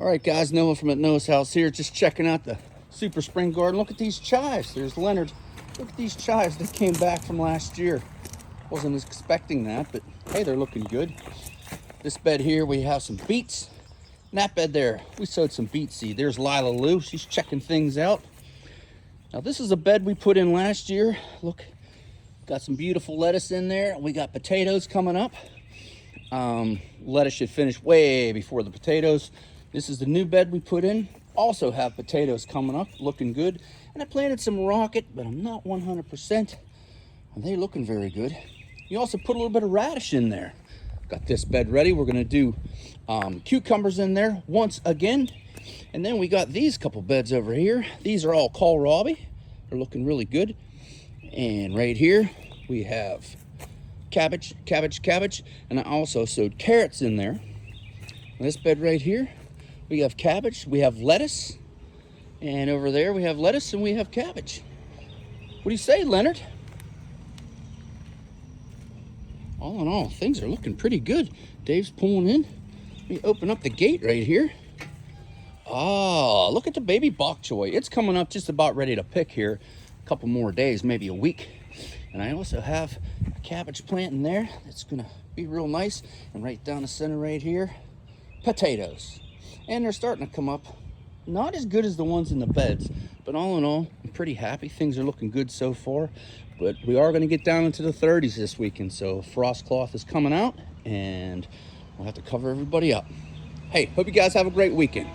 All right, guys, Noah from at Noah's house here, just checking out the super spring garden. Look at these chives. There's Leonard. Look at these chives that came back from last year. Wasn't expecting that, but hey, they're looking good. This bed here, we have some beets. In that bed there, we sowed some beet seed. There's Lila Lou. She's checking things out. Now, this is a bed we put in last year. Look, got some beautiful lettuce in there. We got potatoes coming up. Lettuce should finish way before the potatoes. This is the new bed we put in. Also have potatoes coming up, looking good. And I planted some rocket, but I'm not 100%. And they're looking very good. You also put a little bit of radish in there. Got this bed ready. We're gonna do cucumbers in there once again. And then we got these couple beds over here. These are all kohlrabi. They're looking really good. And right here, we have cabbage. And I also sowed carrots in there. And this bed right here, we have cabbage, we have lettuce, and over there we have lettuce and we have cabbage. What do you say, Leonard? All in all, things are looking pretty good. Dave's pulling in. Let me open up the gate right here. Oh, look at the baby bok choy. It's coming up just about ready to pick here. A couple more days, maybe a week. And I also have a cabbage plant in there that's gonna be real nice. And right down the center right here, potatoes. And they're starting to come up. Not as good as the ones in the beds, but all in all, I'm pretty happy. Things are looking good so far, but we are gonna get down into the 30s this weekend, so frost cloth is coming out and we'll have to cover everybody up. Hey, hope you guys have a great weekend.